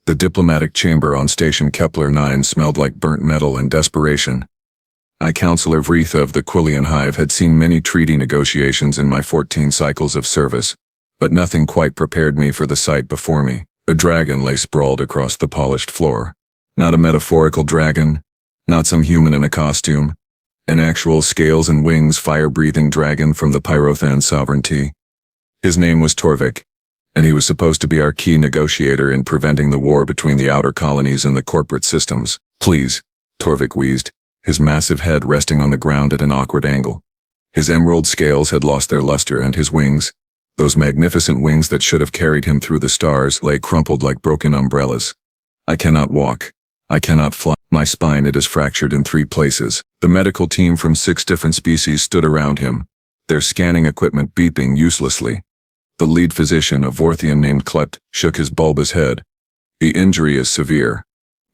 The diplomatic chamber on Station Kepler 9 smelled like burnt metal and desperation. I, Counselor Vretha of the Quillian Hive, had seen many treaty negotiations in my 14 cycles of service, but nothing quite prepared me for the sight before me. A dragon lay sprawled across the polished floor. Not a metaphorical dragon, not some human in a costume. An actual scales and wings fire-breathing dragon from the Pyrothan sovereignty. His name was Torvik, and he was supposed to be our key negotiator in preventing the war between the outer colonies and the corporate systems. Please, Torvik wheezed, his massive head resting on the ground at an awkward angle. His emerald scales had lost their luster, and his wings, those magnificent wings that should have carried him through the stars, lay crumpled like broken umbrellas. I cannot walk. I cannot fly. My spine, it is fractured in 3 places. The medical team from 6 different species stood around him, their scanning equipment beeping uselessly. The lead physician, a Vorthian named Klept, shook his bulbous head. The injury is severe.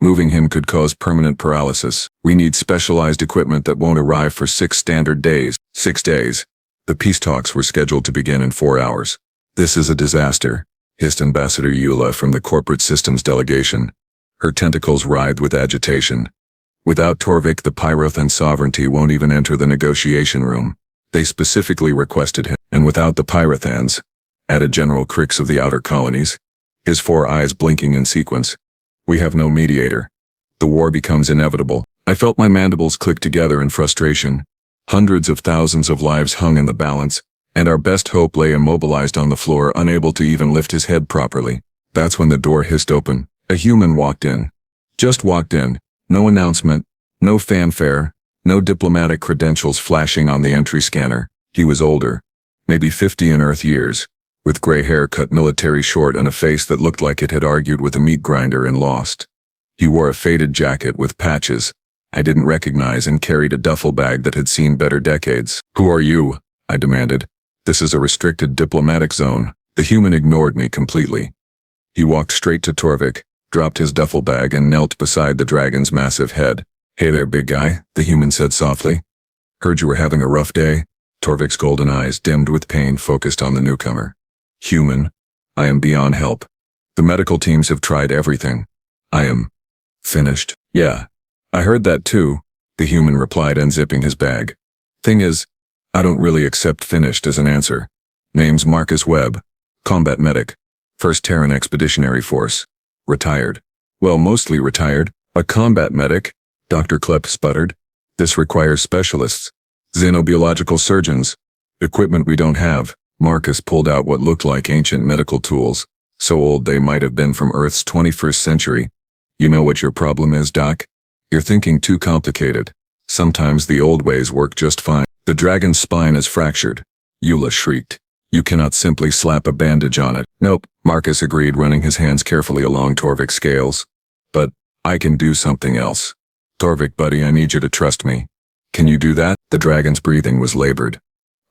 Moving him could cause permanent paralysis. We need specialized equipment that won't arrive for 6 standard days. 6 days. The peace talks were scheduled to begin in 4 hours. This is a disaster, hissed Ambassador Eula from the corporate systems delegation. Her tentacles writhed with agitation. Without Torvik, the Pyrothan sovereignty won't even enter the negotiation room. They specifically requested him. And without the Pyrothans, added General Crix of the outer colonies, his 4 eyes blinking in sequence, we have no mediator. The war becomes inevitable. I felt my mandibles click together in frustration. Hundreds of thousands of lives hung in the balance, and our best hope lay immobilized on the floor, unable to even lift his head properly. That's when the door hissed open. A human walked in. Just walked in. No announcement, no fanfare, no diplomatic credentials flashing on the entry scanner. He was older, maybe 50 in Earth years, with gray hair cut military short and a face that looked like it had argued with a meat grinder and lost. He wore a faded jacket with patches I didn't recognize and carried a duffel bag that had seen better decades. Who are you? I demanded. This is a restricted diplomatic zone. The human ignored me completely. He walked straight to Torvik, dropped his duffel bag and knelt beside the dragon's massive head. Hey there, big guy, the human said softly. Heard you were having a rough day. Torvik's golden eyes, dimmed with pain, focused on the newcomer. Human, I am beyond help. The medical teams have tried everything. I am finished. Yeah, I heard that too, the human replied, unzipping his bag. Thing is, I don't really accept finished as an answer. Name's Marcus Webb, combat medic, 1st Terran Expeditionary Force. Retired. Well, mostly retired. A combat medic, Dr. Klepp sputtered. This requires specialists. Xenobiological surgeons. Equipment we don't have. Marcus pulled out what looked like ancient medical tools, so old they might have been from Earth's 21st century. You know what your problem is, Doc? You're thinking too complicated. Sometimes the old ways work just fine. The dragon's spine is fractured. Eula shrieked. You cannot simply slap a bandage on it. Nope, Marcus agreed, running his hands carefully along Torvik's scales. But I can do something else. Torvik, buddy, I need you to trust me. Can you do that? The dragon's breathing was labored.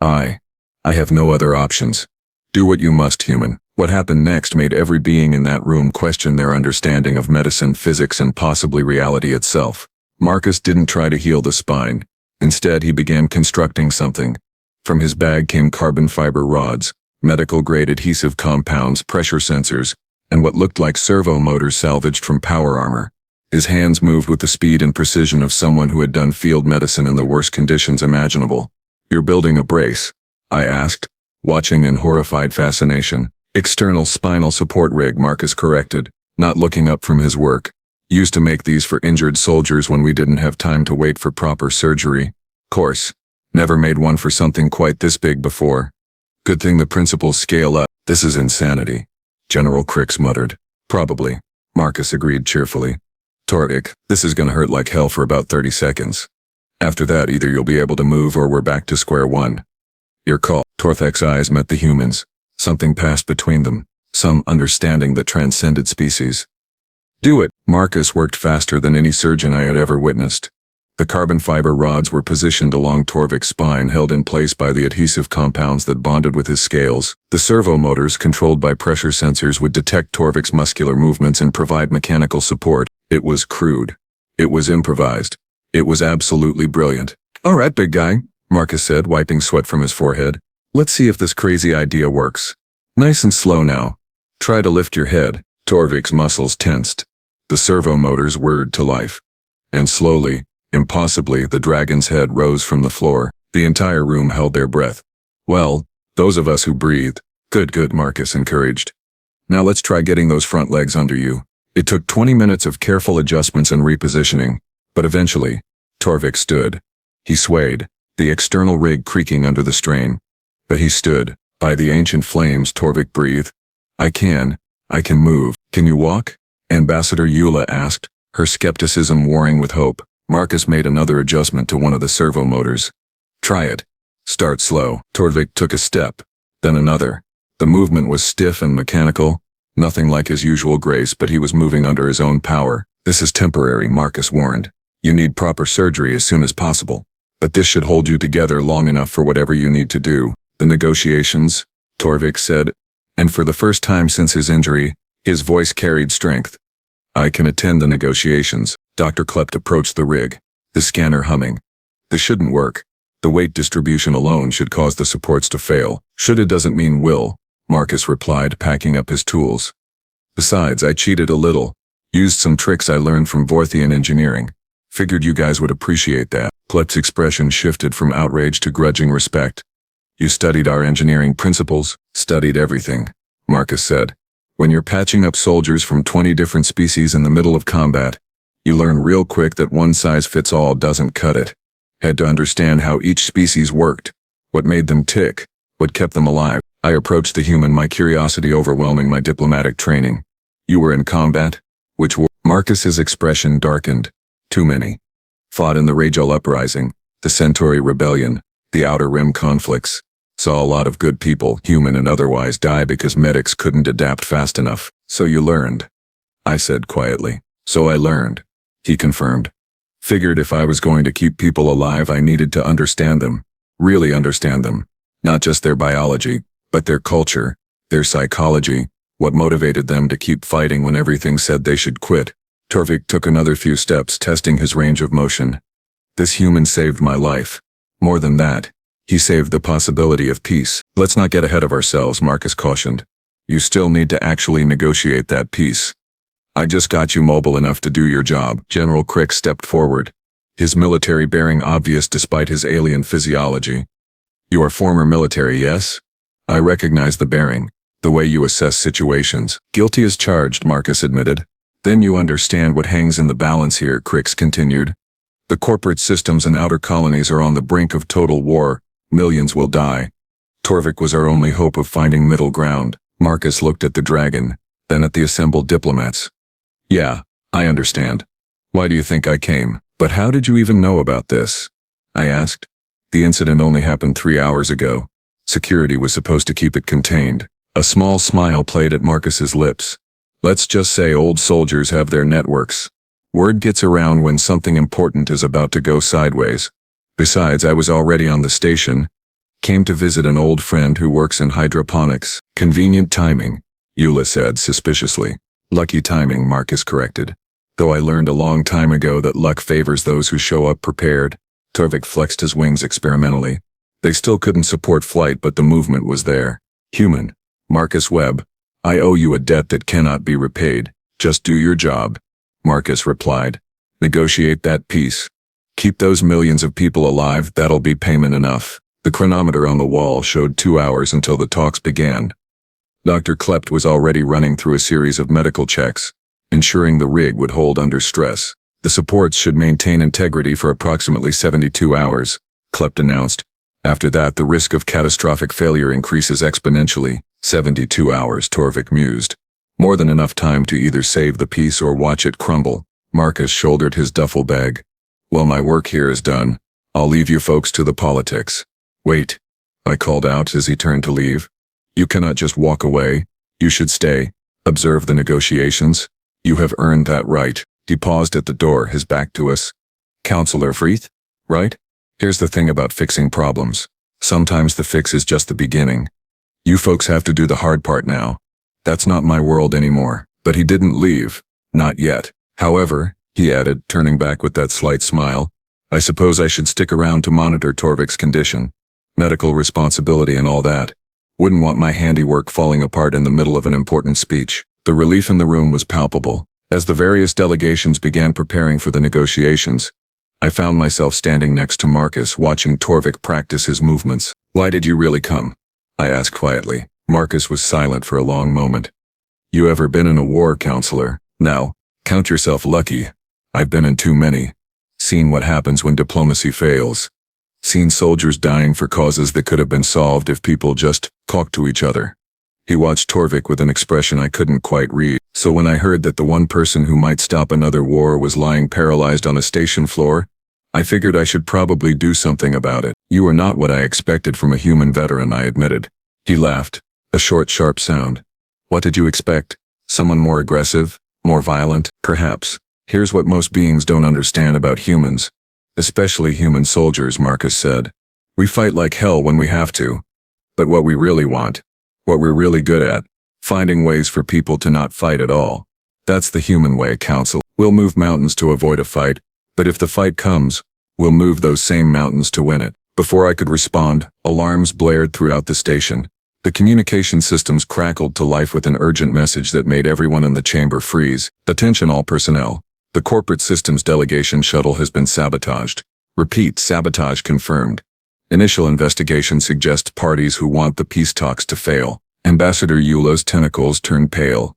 I have no other options. Do what you must, human. What happened next made every being in that room question their understanding of medicine, physics, and possibly reality itself. Marcus didn't try to heal the spine. Instead, he began constructing something. From his bag came carbon fiber rods, medical-grade adhesive compounds, pressure sensors, and what looked like servo motors salvaged from power armor. His hands moved with the speed and precision of someone who had done field medicine in the worst conditions imaginable. You're building a brace? I asked, watching in horrified fascination. External spinal support rig, Marcus corrected, not looking up from his work. Used to make these for injured soldiers when we didn't have time to wait for proper surgery. Course. Never made one for something quite this big before. Good thing the principals scale up. This is insanity, General Crix muttered. Probably, Marcus agreed cheerfully. Torvik, this is gonna hurt like hell for about 30 seconds. After that, either you'll be able to move or we're back to square one. Your call. Torvik's eyes met the humans. Something passed between them, some understanding that transcended species. Do it. Marcus worked faster than any surgeon I had ever witnessed. The carbon fiber rods were positioned along Torvik's spine, held in place by the adhesive compounds that bonded with his scales. The servo motors, controlled by pressure sensors, would detect Torvik's muscular movements and provide mechanical support. It was crude. It was improvised. It was absolutely brilliant. All right, big guy, Marcus said, wiping sweat from his forehead. Let's see if this crazy idea works. Nice and slow now. Try to lift your head. Torvik's muscles tensed. The servo motors whirred to life. And slowly, impossibly, the dragon's head rose from the floor. The entire room held their breath. Well, those of us who breathed. Good, Marcus encouraged. Now let's try getting those front legs under you. It took 20 minutes of careful adjustments and repositioning, but eventually, Torvik stood. He swayed, the external rig creaking under the strain. But he stood. By the ancient flames, Torvik breathed. I can move. Can you walk? Ambassador Eula asked, her skepticism warring with hope. Marcus made another adjustment to one of the servo motors. Try it. Start slow. Torvik took a step, then another. The movement was stiff and mechanical, nothing like his usual grace, but he was moving under his own power. This is temporary, Marcus warned. You need proper surgery as soon as possible. But this should hold you together long enough for whatever you need to do. The negotiations, Torvik said, and for the first time since his injury, his voice carried strength. I can attend the negotiations. Dr. Klept approached the rig, the scanner humming. This shouldn't work. The weight distribution alone should cause the supports to fail. Shoulda doesn't mean will, Marcus replied, packing up his tools. Besides, I cheated a little. Used some tricks I learned from Vorthian engineering. Figured you guys would appreciate that. Klept's expression shifted from outrage to grudging respect. You studied our engineering principles? Studied everything, Marcus said. When you're patching up soldiers from 20 different species in the middle of combat, you learn real quick that one size fits all doesn't cut it. Had to understand how each species worked, what made them tick, what kept them alive. I approached the human, my curiosity overwhelming my diplomatic training. You were in combat? Which war? Marcus's expression darkened. Too many. Fought in the Ragel Uprising, the Centauri Rebellion, the Outer Rim conflicts. Saw a lot of good people, human and otherwise, die because medics couldn't adapt fast enough. So you learned. I said quietly. So I learned. He confirmed. Figured if I was going to keep people alive, I needed to understand them. Really understand them. Not just their biology, but their culture, their psychology, what motivated them to keep fighting when everything said they should quit. Torvik took another few steps, testing his range of motion. This human saved my life. More than that, he saved the possibility of peace. Let's not get ahead of ourselves, Marcus cautioned. You still need to actually negotiate that peace. I just got you mobile enough to do your job. General Crick stepped forward, his military bearing obvious despite his alien physiology. You are former military, yes? I recognize the bearing, the way you assess situations. Guilty as charged, Marcus admitted. Then you understand what hangs in the balance here, Crix continued. The corporate systems and outer colonies are on the brink of total war. Millions will die. Torvik was our only hope of finding middle ground. Marcus looked at the dragon, then at the assembled diplomats. Yeah, I understand. Why do you think I came? But how did you even know about this? I asked. The incident only happened 3 hours ago. Security was supposed to keep it contained. A small smile played at Marcus's lips. Let's just say old soldiers have their networks. Word gets around when something important is about to go sideways. Besides, I was already on the station. Came to visit an old friend who works in hydroponics. Convenient timing, Eula said suspiciously. Lucky timing, Marcus corrected. Though I learned a long time ago that luck favors those who show up prepared. Torvik flexed his wings experimentally. They still couldn't support flight, but the movement was there. Human. Marcus Webb. I owe you a debt that cannot be repaid. Just do your job. Marcus replied. Negotiate that peace. Keep those millions of people alive, that'll be payment enough. The chronometer on the wall showed 2 hours until the talks began. Dr. Klept was already running through a series of medical checks, ensuring the rig would hold under stress. The supports should maintain integrity for approximately 72 hours, Klept announced. After that, the risk of catastrophic failure increases exponentially. 72 hours, Torvik mused. More than enough time to either save the peace or watch it crumble. Marcus shouldered his duffel bag. Well, my work here is done. I'll leave you folks to the politics. Wait, I called out as he turned to leave. You cannot just walk away. You should stay. Observe the negotiations. You have earned that right. He paused at the door, his back to us. Counselor Freeth, right? Here's the thing about fixing problems. Sometimes the fix is just the beginning. You folks have to do the hard part now. That's not my world anymore. But he didn't leave. Not yet. However, he added, turning back with that slight smile, I suppose I should stick around to monitor Torvik's condition. Medical responsibility and all that. Wouldn't want my handiwork falling apart in the middle of an important speech. The relief in the room was palpable. As the various delegations began preparing for the negotiations, I found myself standing next to Marcus, watching Torvik practice his movements. "Why did you really come?" I asked quietly. Marcus was silent for a long moment. "You ever been in a war, counselor? Now, count yourself lucky. I've been in too many. Seen what happens when diplomacy fails. Seen soldiers dying for causes that could have been solved if people just talked to each other." He watched Torvik with an expression I couldn't quite read. "So when I heard that the one person who might stop another war was lying paralyzed on a station floor, I figured I should probably do something about it." "You are not what I expected from a human veteran," I admitted. He laughed, a short, sharp sound. "What did you expect? Someone more aggressive? More violent? Perhaps. Here's what most beings don't understand about humans. Especially human soldiers," Marcus said. "We fight like hell when we have to. But what we really want, what we're really good at, finding ways for people to not fight at all. That's the human way, Council. We'll move mountains to avoid a fight, but if the fight comes, we'll move those same mountains to win it." Before I could respond, alarms blared throughout the station. The communication systems crackled to life with an urgent message that made everyone in the chamber freeze. "Attention all personnel. The corporate systems delegation shuttle has been sabotaged. Repeat, sabotage confirmed. Initial investigation suggests parties who want the peace talks to fail." Ambassador Eula's tentacles turned pale.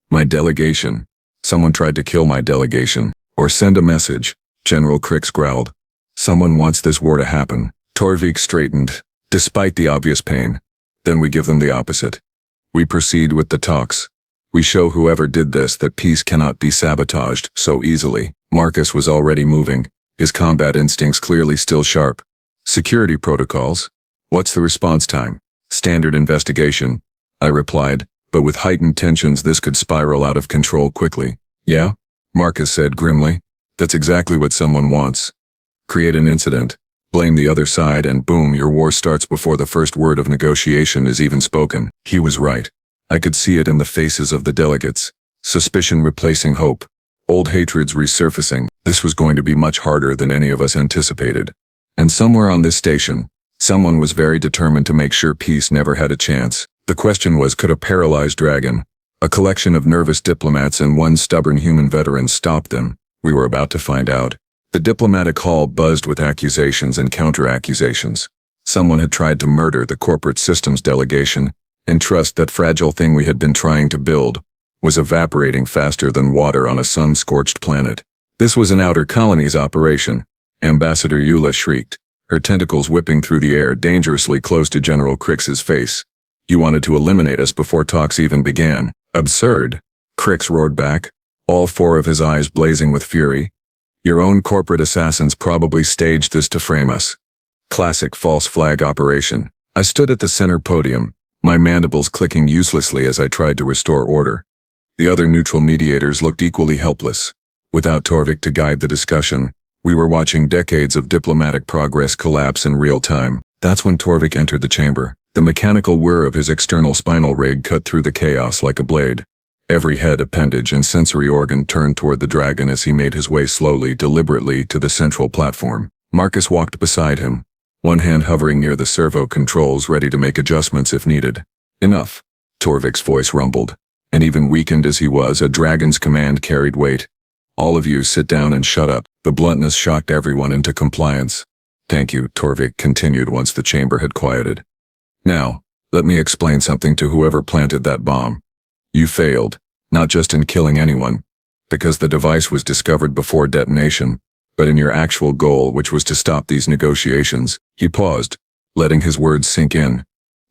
"My delegation. Someone tried to kill my delegation. Or send a message," General Crix growled. "Someone wants this war to happen." Torvik straightened, despite the obvious pain. "Then we give them the opposite. We proceed with the talks. We show whoever did this that peace cannot be sabotaged so easily." Marcus was already moving, his combat instincts clearly still sharp. "Security protocols? What's the response time?" "Standard investigation," I replied, but with heightened tensions this could spiral out of control quickly. "Yeah?" Marcus said grimly. "That's exactly what someone wants. Create an incident, blame the other side, and boom, your war starts before the first word of negotiation is even spoken." He was right. I could see it in the faces of the delegates. Suspicion replacing hope. Old hatreds resurfacing. This was going to be much harder than any of us anticipated. And somewhere on this station, someone was very determined to make sure peace never had a chance. The question was, could a paralyzed dragon, a collection of nervous diplomats and one stubborn human veteran, stop them? We were about to find out. The diplomatic hall buzzed with accusations and counter-accusations. Someone had tried to murder the corporate systems delegation, and trust, that fragile thing we had been trying to build, was evaporating faster than water on a sun-scorched planet. This was an outer colonies operation. Ambassador Eula shrieked, her tentacles whipping through the air dangerously close to General Crix's face. "You wanted to eliminate us before talks even began." "Absurd," Crix roared back, all four of his eyes blazing with fury. "Your own corporate assassins probably staged this to frame us. Classic false flag operation." I stood at the center podium, my mandibles clicking uselessly as I tried to restore order. The other neutral mediators looked equally helpless. Without Torvik to guide the discussion, we were watching decades of diplomatic progress collapse in real time. That's when Torvik entered the chamber. The mechanical whir of his external spinal rig cut through the chaos like a blade. Every head, appendage, and sensory organ turned toward the dragon as he made his way slowly, deliberately, to the central platform. Marcus walked beside him, one hand hovering near the servo controls, ready to make adjustments if needed. "Enough," Torvik's voice rumbled, and even weakened as he was, a dragon's command carried weight. "All of you sit down and shut up." The bluntness shocked everyone into compliance. "Thank you," Torvik continued once the chamber had quieted. "Now, let me explain something to whoever planted that bomb. You failed, not just in killing anyone, because the device was discovered before detonation, but in your actual goal, which was to stop these negotiations." He paused, letting his words sink in.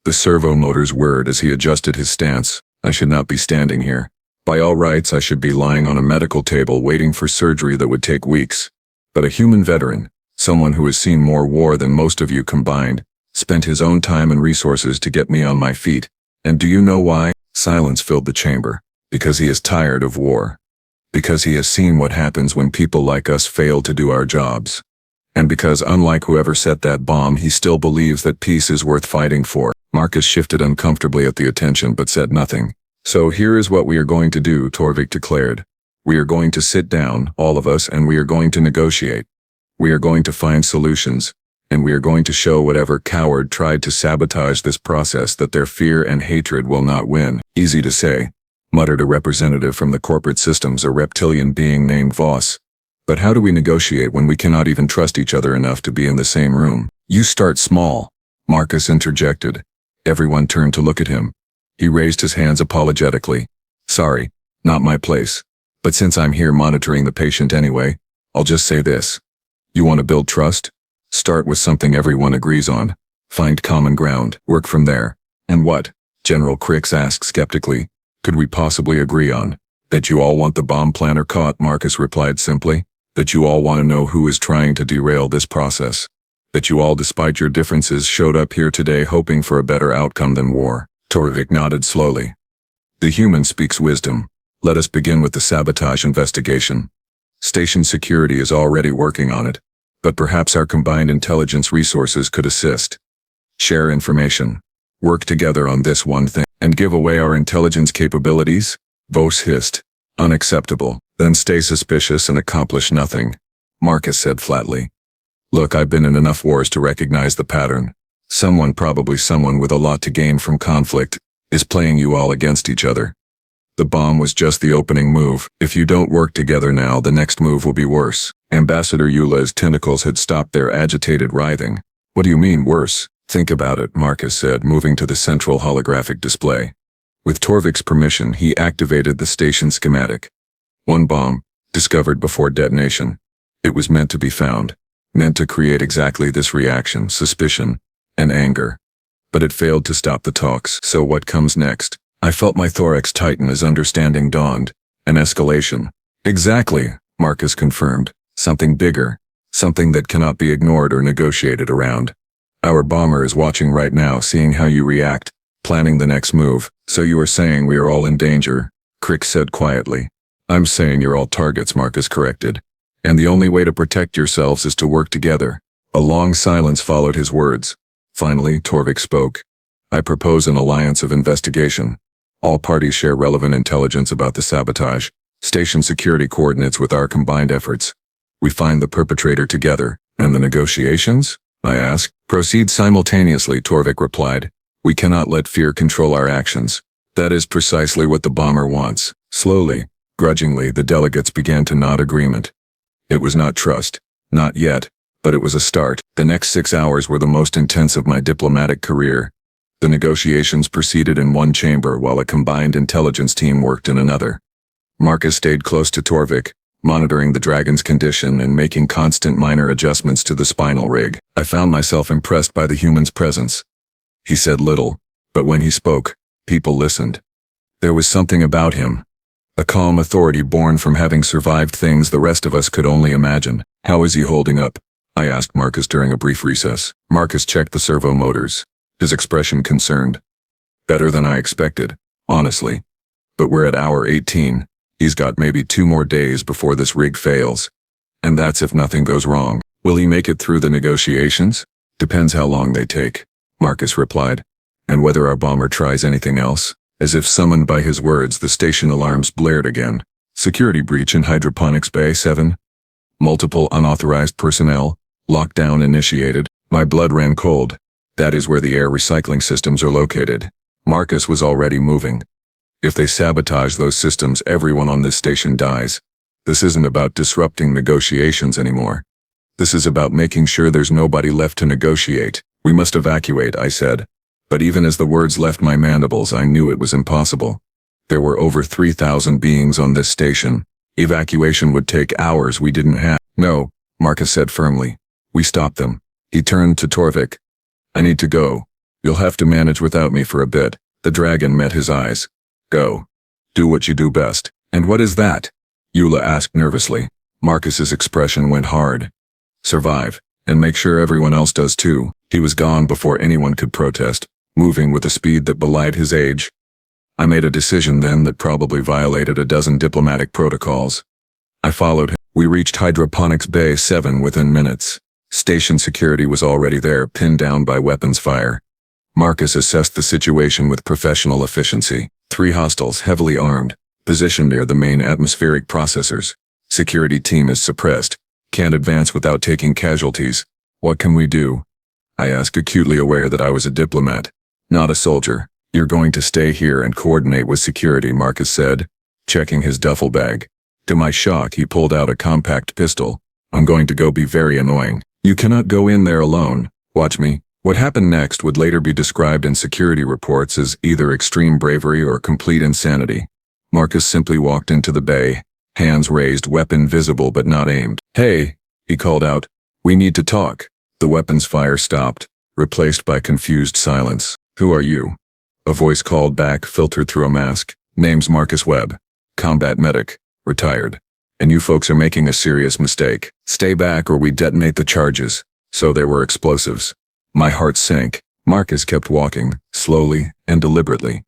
The servo motors whirred as he adjusted his stance. "I should not be standing here. By all rights, I should be lying on a medical table waiting for surgery that would take weeks. But a human veteran, someone who has seen more war than most of you combined, spent his own time and resources to get me on my feet. And do you know why?" Silence filled the chamber. "Because he is tired of war. Because he has seen what happens when people like us fail to do our jobs. And because, unlike whoever set that bomb, he still believes that peace is worth fighting for." Marcus shifted uncomfortably at the attention but said nothing. "So here is what we are going to do," Torvik declared. "We are going to sit down, all of us, and we are going to negotiate. We are going to find solutions, and we are going to show whatever coward tried to sabotage this process that their fear and hatred will not win." "Easy to say," muttered a representative from the corporate systems, a reptilian being named Voss. But how do we negotiate when we cannot even trust each other enough to be in the same room? You start small, Marcus interjected. Everyone turned to look at him. He raised his hands apologetically. Sorry, not my place. But since I'm here monitoring the patient anyway, I'll just say this. You want to build trust? Start with something everyone agrees on. Find common ground, work from there. And what? General Crix asked skeptically. Could we possibly agree on? That you all want the bomb planner caught, Marcus replied simply. That you all want to know who is trying to derail this process. That you all, despite your differences, showed up here today hoping for a better outcome than war. Torvik nodded slowly. The human speaks wisdom. Let us begin with the sabotage investigation. Station security is already working on it, but perhaps our combined intelligence resources could assist. Share information. Work together on this one thing, and give away our intelligence capabilities? Voss hissed. Unacceptable. Then stay suspicious and accomplish nothing, Marcus said flatly. Look, I've been in enough wars to recognize the pattern. Someone, probably someone with a lot to gain from conflict, is playing you all against each other. The bomb was just the opening move. If you don't work together now, the next move will be worse. Ambassador Eula's tentacles had stopped their agitated writhing. What do you mean, worse? Think about it, Marcus said, moving to the central holographic display. With Torvik's permission, he activated the station schematic. One bomb, discovered before detonation. It was meant to be found, meant to create exactly this reaction, suspicion, and anger. But it failed to stop the talks. So what comes next? I felt my thorax tighten as understanding dawned. An escalation. Exactly, Marcus confirmed. Something bigger. Something that cannot be ignored or negotiated around. Our bomber is watching right now, seeing how you react, planning the next move. So you are saying we are all in danger, Crix said quietly. I'm saying you're all targets, Marcus corrected. And the only way to protect yourselves is to work together. A long silence followed his words. Finally, Torvik spoke. I propose an alliance of investigation. All parties share relevant intelligence about the sabotage, station security coordinates with our combined efforts. We find the perpetrator together. And the negotiations? I asked. Proceed simultaneously, Torvik replied. We cannot let fear control our actions. That is precisely what the bomber wants. Slowly, grudgingly, the delegates began to nod agreement. It was not trust. Not yet. But it was a start. The next 6 hours were the most intense of my diplomatic career. The negotiations proceeded in one chamber while a combined intelligence team worked in another. Marcus stayed close to Torvik, monitoring the dragon's condition and making constant minor adjustments to the spinal rig. I found myself impressed by the human's presence. He said little, but when he spoke, people listened. There was something about him. A calm authority born from having survived things the rest of us could only imagine. How is he holding up? I asked Marcus during a brief recess. Marcus checked the servo motors, his expression concerned. Better than I expected, honestly. But we're at hour 18. He's got maybe 2 more days before this rig fails. And that's if nothing goes wrong. Will he make it through the negotiations? Depends how long they take, Marcus replied. And whether our bomber tries anything else. As if summoned by his words, the station alarms blared again. Security breach in Hydroponics Bay 7. Multiple unauthorized personnel. Lockdown initiated. My blood ran cold. That is where the air recycling systems are located. Marcus was already moving. If they sabotage those systems, everyone on this station dies. This isn't about disrupting negotiations anymore. This is about making sure there's nobody left to negotiate. We must evacuate, I said. But even as the words left my mandibles, I knew it was impossible. There were over 3,000 beings on this station. Evacuation would take hours we didn't have. No, Marcus said firmly. We stopped them. He turned to Torvik. I need to go. You'll have to manage without me for a bit. The dragon met his eyes. Go. Do what you do best. And what is that? Eula asked nervously. Marcus's expression went hard. Survive, and make sure everyone else does too. He was gone before anyone could protest, moving with a speed that belied his age. I made a decision then that probably violated a dozen diplomatic protocols. I followed him. We reached Hydroponics Bay 7 within minutes. Station security was already there, pinned down by weapons fire. Marcus assessed the situation with professional efficiency. 3 hostiles, heavily armed, positioned near the main atmospheric processors. Security team is suppressed. Can't advance without taking casualties. What can we do? I asked, acutely aware that I was a diplomat, not a soldier. You're going to stay here and coordinate with security, Marcus said, checking his duffel bag. To my shock, he pulled out a compact pistol. I'm going to go be very annoying. You cannot go in there alone. Watch me. What happened next would later be described in security reports as either extreme bravery or complete insanity. Marcus simply walked into the bay, hands raised, weapon visible but not aimed. Hey, he called out. We need to talk. The weapon's fire stopped, replaced by confused silence. Who are you? A voice called back, filtered through a mask. Name's Marcus Webb. Combat medic. Retired. And you folks are making a serious mistake. Stay back or we detonate the charges. So there were explosives. My heart sank. Marcus kept walking, slowly and deliberately.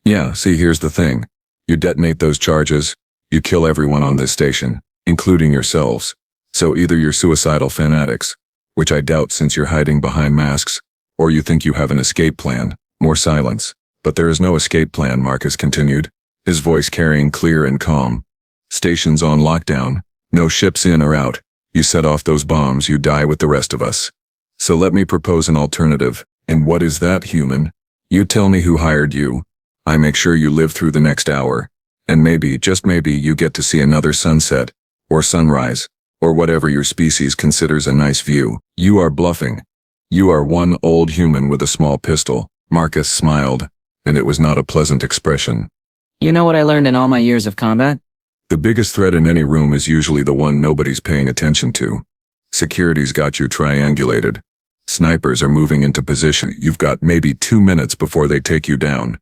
Yeah, see, here's the thing. You detonate those charges, you kill everyone on this station, including yourselves. So either you're suicidal fanatics, which I doubt since you're hiding behind masks, or you think you have an escape plan. More silence. But there is no escape plan, Marcus continued, his voice carrying clear and calm. Station's on lockdown. No ships in or out. You set off those bombs, you die with the rest of us. So let me propose an alternative. And what is that, human? You tell me who hired you. I make sure you live through the next hour. And maybe, just maybe, you get to see another sunset. Or sunrise. Or whatever your species considers a nice view. You are bluffing. You are one old human with a small pistol. Marcus smiled, and it was not a pleasant expression. You know what I learned in all my years of combat? The biggest threat in any room is usually the one nobody's paying attention to. Security's got you triangulated. Snipers are moving into position. You've got maybe 2 minutes before they take you down.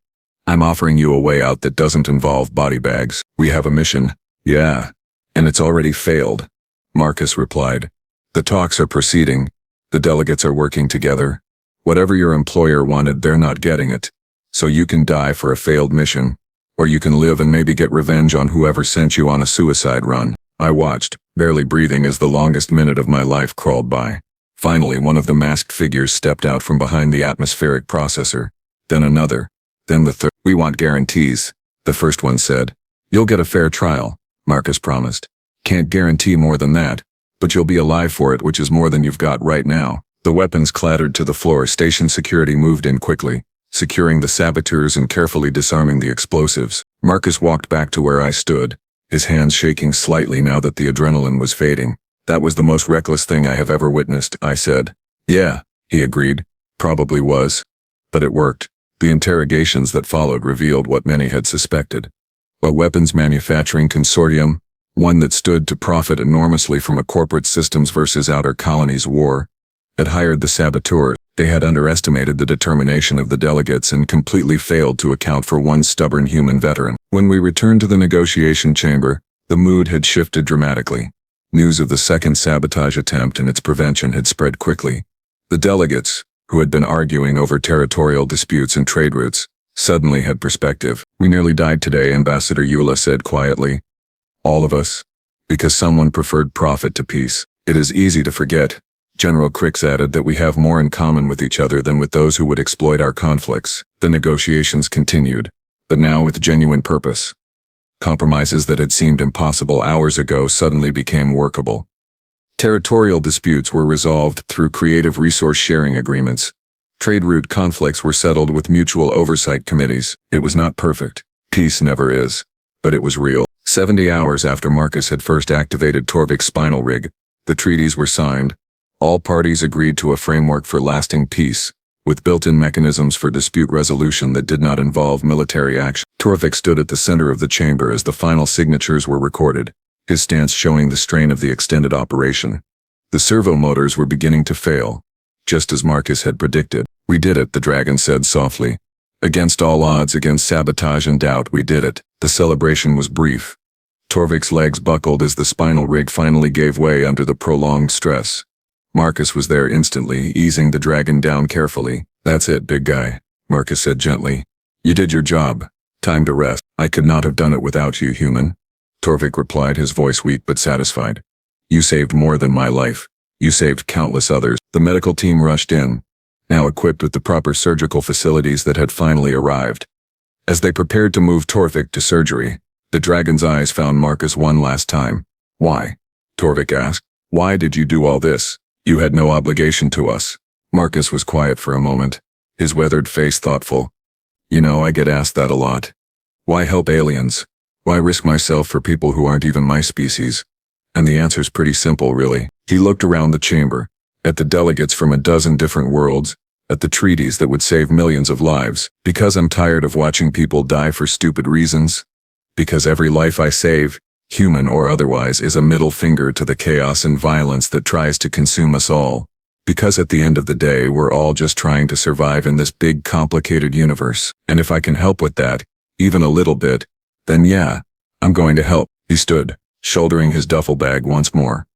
I'm offering you a way out that doesn't involve body bags. We have a mission. Yeah. And it's already failed. Marcus replied. The talks are proceeding. The delegates are working together. Whatever your employer wanted, they're not getting it. So you can die for a failed mission. Or you can live and maybe get revenge on whoever sent you on a suicide run. I watched, barely breathing as the longest minute of my life crawled by. Finally, one of the masked figures stepped out from behind the atmospheric processor. Then another. Then the third. We want guarantees, the first one said. You'll get a fair trial, Marcus promised. Can't guarantee more than that, but you'll be alive for it, which is more than you've got right now. The weapons clattered to the floor. Station security moved in quickly, securing the saboteurs and carefully disarming the explosives. Marcus walked back to where I stood, his hands shaking slightly now that the adrenaline was fading. That was the most reckless thing I have ever witnessed, I said. Yeah, he agreed. Probably was. But it worked. The interrogations that followed revealed what many had suspected. A weapons manufacturing consortium, one that stood to profit enormously from a corporate systems versus outer colonies war, had hired the saboteurs. They had underestimated the determination of the delegates and completely failed to account for one stubborn human veteran. When we returned to the negotiation chamber, the mood had shifted dramatically. News of the second sabotage attempt and its prevention had spread quickly. The delegates, who had been arguing over territorial disputes and trade routes, suddenly had perspective. We nearly died today, Ambassador Eula said quietly. All of us. Because someone preferred profit to peace. It is easy to forget. General Crix added that we have more in common with each other than with those who would exploit our conflicts. The negotiations continued, but now with genuine purpose. Compromises that had seemed impossible hours ago suddenly became workable. Territorial disputes were resolved through creative resource sharing agreements. Trade route conflicts were settled with mutual oversight committees. It was not perfect. Peace never is. But it was real. 70 hours after Marcus had first activated Torvik's spinal rig, the treaties were signed. All parties agreed to a framework for lasting peace, with built-in mechanisms for dispute resolution that did not involve military action. Torvik stood at the center of the chamber as the final signatures were recorded, his stance showing the strain of the extended operation. The servo motors were beginning to fail, just as Marcus had predicted. We did it, the dragon said softly. Against all odds, against sabotage and doubt, we did it. The celebration was brief. Torvik's legs buckled as the spinal rig finally gave way under the prolonged stress. Marcus was there instantly, easing the dragon down carefully. That's it, big guy, Marcus said gently. You did your job. Time to rest. I could not have done it without you, human. Torvik replied, his voice weak but satisfied. You saved more than my life. You saved countless others. The medical team rushed in, now equipped with the proper surgical facilities that had finally arrived. As they prepared to move Torvik to surgery, the dragon's eyes found Marcus one last time. Why? Torvik asked. Why did you do all this? You had no obligation to us. Marcus was quiet for a moment, his weathered face thoughtful. You know, I get asked that a lot. Why help aliens? Why risk myself for people who aren't even my species? And the answer's pretty simple, really. He looked around the chamber, at the delegates from a dozen different worlds, at the treaties that would save millions of lives. Because I'm tired of watching people die for stupid reasons. Because every life I save, human or otherwise, is a middle finger to the chaos and violence that tries to consume us all. Because at the end of the day, we're all just trying to survive in this big, complicated universe. And if I can help with that, even a little bit, then yeah, I'm going to help. He stood, shouldering his duffel bag once more.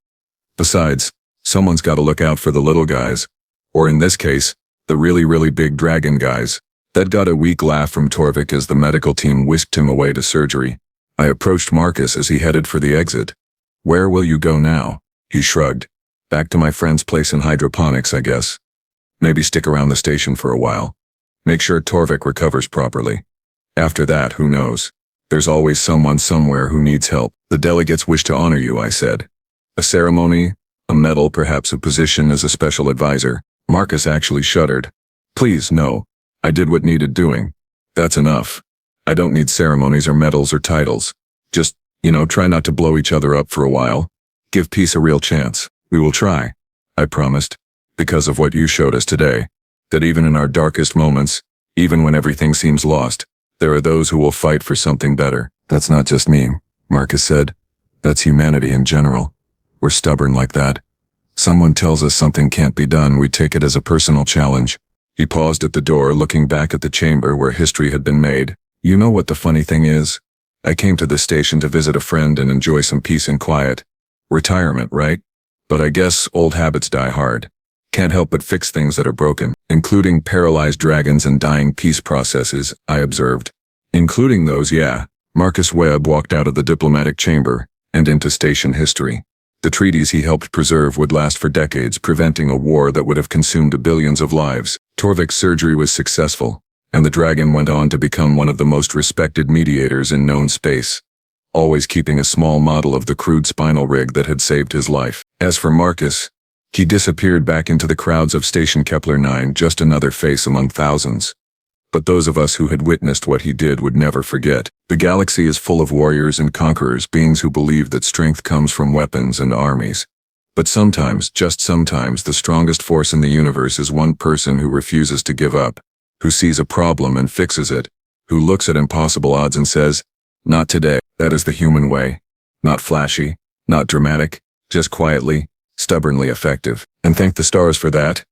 Besides, someone's got to look out for the little guys. Or in this case, the really, really big dragon guys. That got a weak laugh from Torvik as the medical team whisked him away to surgery. I approached Marcus as he headed for the exit. Where will you go now? He shrugged. Back to my friend's place in hydroponics, I guess. Maybe stick around the station for a while. Make sure Torvik recovers properly. After that, who knows? There's always someone somewhere who needs help. The delegates wish to honor you, I said. A ceremony, a medal, perhaps a position as a special advisor. Marcus actually shuddered. Please, no. I did what needed doing. That's enough. I don't need ceremonies or medals or titles. Just, try not to blow each other up for a while. Give peace a real chance. We will try. I promised. Because of what you showed us today. That even in our darkest moments, even when everything seems lost, there are those who will fight for something better. That's not just me, Marcus said. That's humanity in general. We're stubborn like that. Someone tells us something can't be done, we take it as a personal challenge. He paused at the door, looking back at the chamber where history had been made. You know what the funny thing is? I came to this station to visit a friend and enjoy some peace and quiet. Retirement, right? But I guess old habits die hard. Can't help but fix things that are broken, including paralyzed dragons and dying peace processes, I observed. Including those, yeah. Marcus Webb walked out of the diplomatic chamber and into station history. The treaties he helped preserve would last for decades, preventing a war that would have consumed billions of lives. Torvik's surgery was successful, and the dragon went on to become one of the most respected mediators in known space, always keeping a small model of the crude spinal rig that had saved his life. As for Marcus, he disappeared back into the crowds of Station Kepler 9, just another face among thousands. But those of us who had witnessed what he did would never forget. The galaxy is full of warriors and conquerors, beings who believe that strength comes from weapons and armies. But sometimes, just sometimes, the strongest force in the universe is one person who refuses to give up, who sees a problem and fixes it, who looks at impossible odds and says, "Not today." That is the human way. Not flashy, not dramatic, just quietly, stubbornly effective. And thank the stars for that.